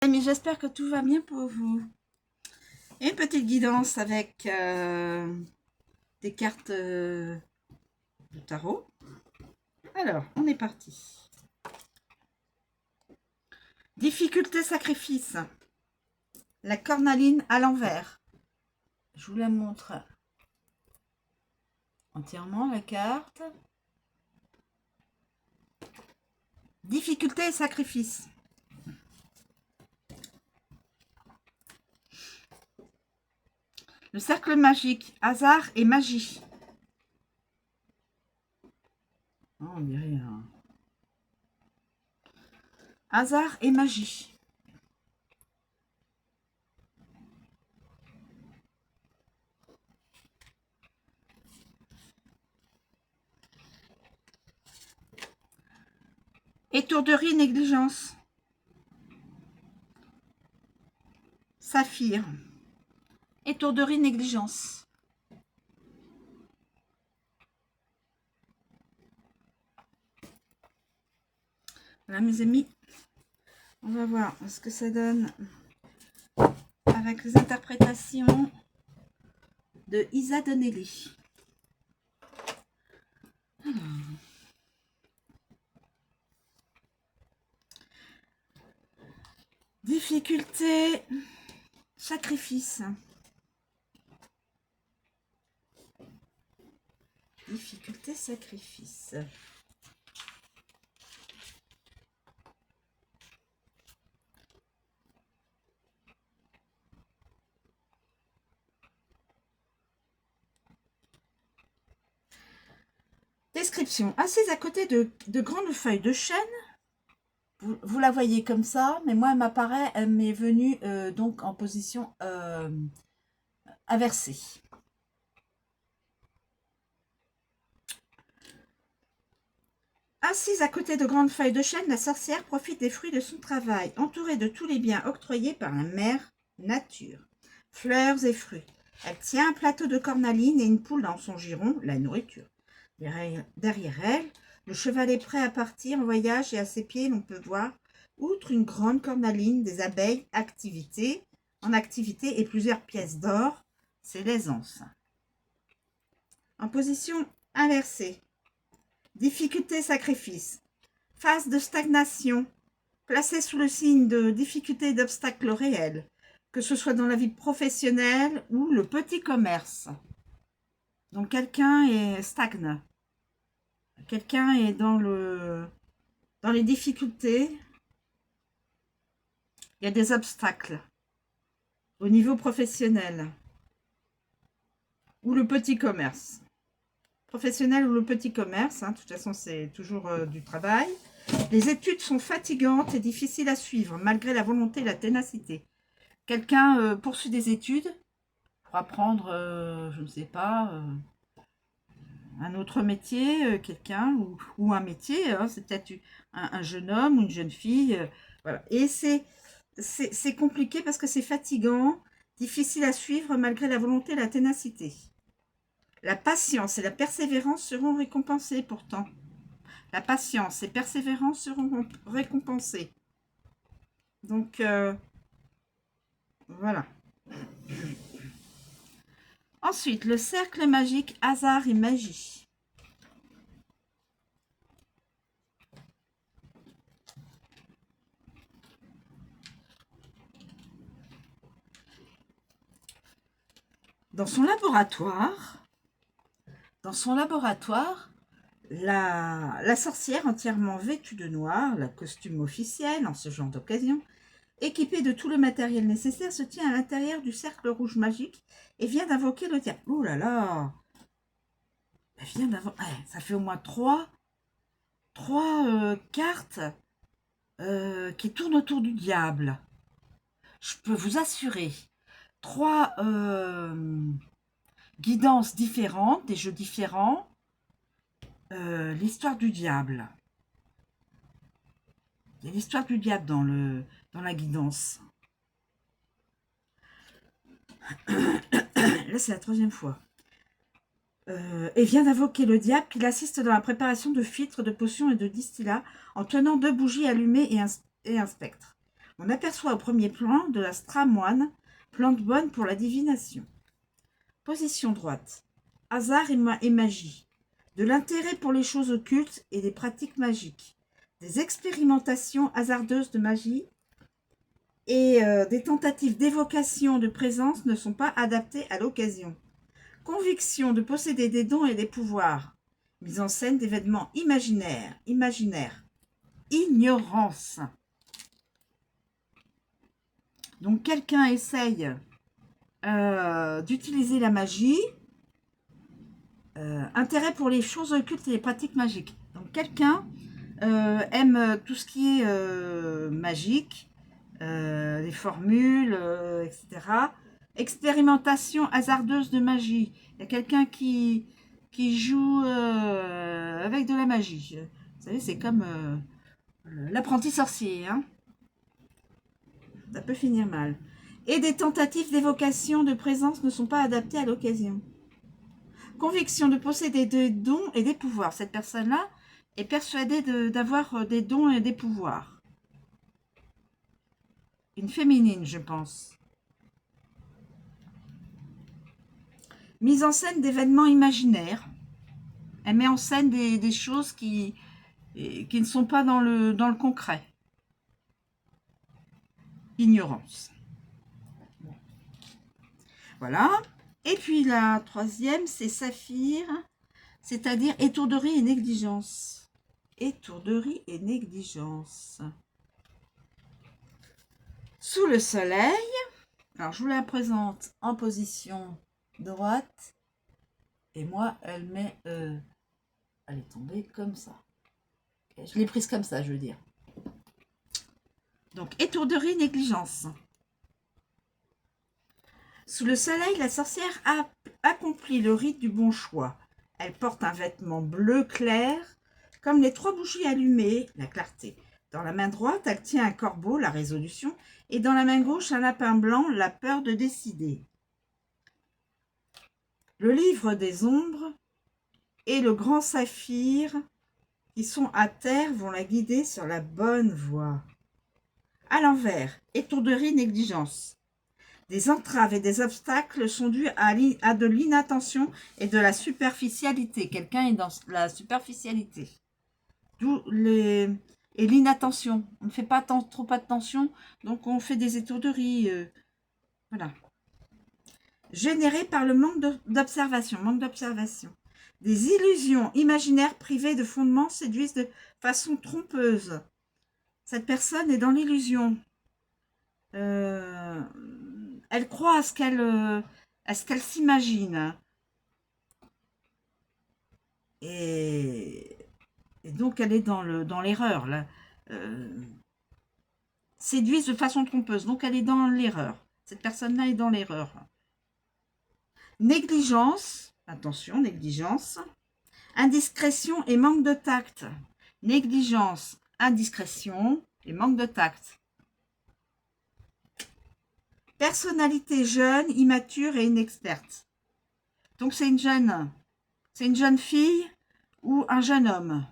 Amis, j'espère que tout va bien pour vous. Une petite guidance avec des cartes de tarot. Alors, on est parti. Difficulté, sacrifice. La cornaline à l'envers. Je vous la montre entièrement, la carte. Difficulté et sacrifice. Le cercle magique, hasard et magie. Oh, on dirait un... Hasard et magie. Étourderie, négligence. Saphir. Étourderie, négligence. Voilà mes amis, on va voir ce que ça donne avec les interprétations de Isa Donnelly. Difficulté, sacrifice. Difficulté, sacrifice. Description. Assise à côté de grandes feuilles de chêne. Vous la voyez comme ça, mais moi, elle m'est venue donc en position inversée. Assise à côté de grandes feuilles de chêne, la sorcière profite des fruits de son travail, entourée de tous les biens octroyés par la mère nature. Fleurs et fruits. Elle tient un plateau de cornaline et une poule dans son giron, la nourriture. Derrière elle, le cheval est prêt à partir en voyage et à ses pieds, l'on peut voir, outre une grande cornaline, des abeilles en activité et plusieurs pièces d'or, c'est l'aisance. En position inversée. Difficulté, sacrifice. Phase de stagnation. Placée sous le signe de difficultés et d'obstacles réels, que ce soit dans la vie professionnelle ou le petit commerce. Donc quelqu'un stagne. Quelqu'un est dans les difficultés. Il y a des obstacles au niveau professionnel ou le petit commerce. Professionnel ou le petit commerce, hein, de toute façon c'est toujours du travail. Les études sont fatigantes et difficiles à suivre, malgré la volonté et la ténacité. Quelqu'un poursuit des études pour apprendre, je ne sais pas, un autre métier, quelqu'un, ou un métier, hein, c'est peut-être un jeune homme ou une jeune fille. Voilà. Et c'est compliqué parce que c'est fatigant, difficile à suivre malgré la volonté et la ténacité. La patience et la persévérance seront récompensées pourtant. La patience et persévérance seront récompensées. Donc, voilà. Ensuite, le cercle magique, hasard et magie. Dans son laboratoire, la sorcière entièrement vêtue de noir, la costume officiel en ce genre d'occasion, équipée de tout le matériel nécessaire, se tient à l'intérieur du cercle rouge magique et vient d'invoquer le diable. Oh là là! Elle vient d'invoquer... ça fait au moins trois cartes qui tournent autour du diable. Je peux vous assurer, trois guidances différentes, des jeux différents. L'histoire du diable. Il y a l'histoire du diable dans la guidance. Là, c'est la troisième fois. Et vient d'invoquer le diable qui l'assiste dans la préparation de filtres, de potions et de distillats en tenant 2 bougies allumées et un spectre. On aperçoit au premier plan de la stramoine, plante bonne pour la divination. Position droite. Hasard et magie. De l'intérêt pour les choses occultes et des pratiques magiques. Des expérimentations hasardeuses de magie et des tentatives d'évocation de présence ne sont pas adaptées à l'occasion. Conviction de posséder des dons et des pouvoirs. Mise en scène d'événements imaginaires. Ignorance. Donc quelqu'un essaye d'utiliser la magie. Intérêt pour les choses occultes et les pratiques magiques. Donc quelqu'un aime tout ce qui est magique, les formules, etc. Expérimentation hasardeuse de magie. Il y a quelqu'un qui joue avec de la magie. Vous savez, c'est comme l'apprenti sorcier. Hein, ça peut finir mal. Et des tentatives d'évocation de présence ne sont pas adaptées à l'occasion. Conviction de posséder des dons et des pouvoirs. Cette personne-là est persuadée d'avoir des dons et des pouvoirs. Une féminine, je pense. Mise en scène d'événements imaginaires. Elle met en scène des choses qui ne sont pas dans le concret. Ignorance. Voilà. Et puis la troisième, c'est saphir, c'est-à-dire étourderie et négligence. Étourderie et négligence. Sous le soleil, alors je vous la présente en position droite, et moi elle est tombée comme ça. Je l'ai prise comme ça, je veux dire. Donc étourderie, négligence. Sous le soleil, la sorcière a accompli le rite du bon choix. Elle porte un vêtement bleu clair, comme les 3 bougies allumées, la clarté. Dans la main droite, elle tient un corbeau, la résolution, et dans la main gauche, un lapin blanc, la peur de décider. Le livre des ombres et le grand saphir qui sont à terre vont la guider sur la bonne voie. À l'envers, étourderie, négligence. Des entraves et des obstacles sont dus à de l'inattention et de la superficialité. Quelqu'un est dans la superficialité. D'où et l'inattention. On ne fait pas trop attention, donc on fait des étourderies. Voilà. Généré par le manque d'observation. Des illusions imaginaires privées de fondement séduisent de façon trompeuse. Cette personne est dans l'illusion. Elle croit à ce qu'elle s'imagine. Et donc elle est dans l'erreur. Séduise de façon trompeuse. Donc elle est dans l'erreur. Cette personne-là est dans l'erreur. Négligence. Attention, négligence. Indiscrétion et manque de tact. Négligence, indiscrétion et manque de tact. Personnalité jeune, immature et inexperte. Donc c'est une jeune fille ou un jeune homme.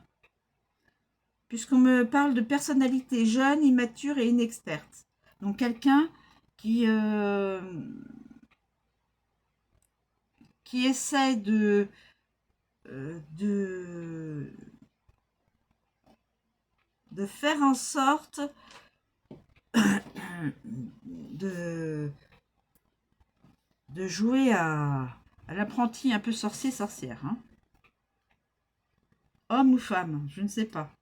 Puisqu'on me parle de personnalité jeune, immature et inexperte. Donc quelqu'un qui essaie de faire en sorte de jouer à l'apprenti un peu sorcière. Hein. Homme ou femme, je ne sais pas.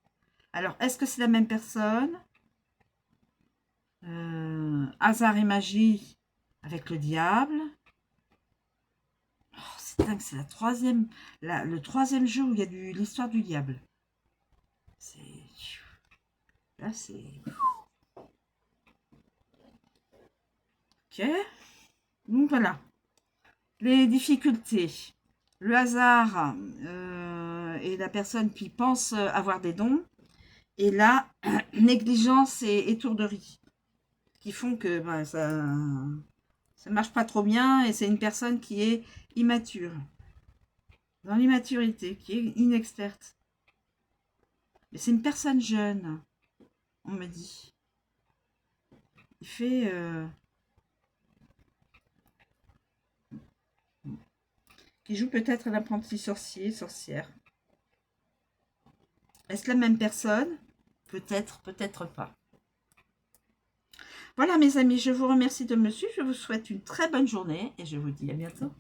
Alors, est-ce que c'est la même personne? Hasard et magie avec le diable. Oh, c'est dingue, c'est le troisième jeu où il y a l'histoire du diable. Là, c'est... Ok. Donc, voilà. Les difficultés. Le hasard et la personne qui pense avoir des dons. Et là, négligence et étourderie. Qui font que ça ne marche pas trop bien. Et c'est une personne qui est immature. Dans l'immaturité, qui est inexperte. Mais c'est une personne jeune, on me dit. fait... qui joue peut-être l'apprenti sorcier, sorcière. Est-ce la même personne? Peut-être, peut-être pas. Voilà mes amis, je vous remercie de me suivre. Je vous souhaite une très bonne journée et je vous dis à bientôt.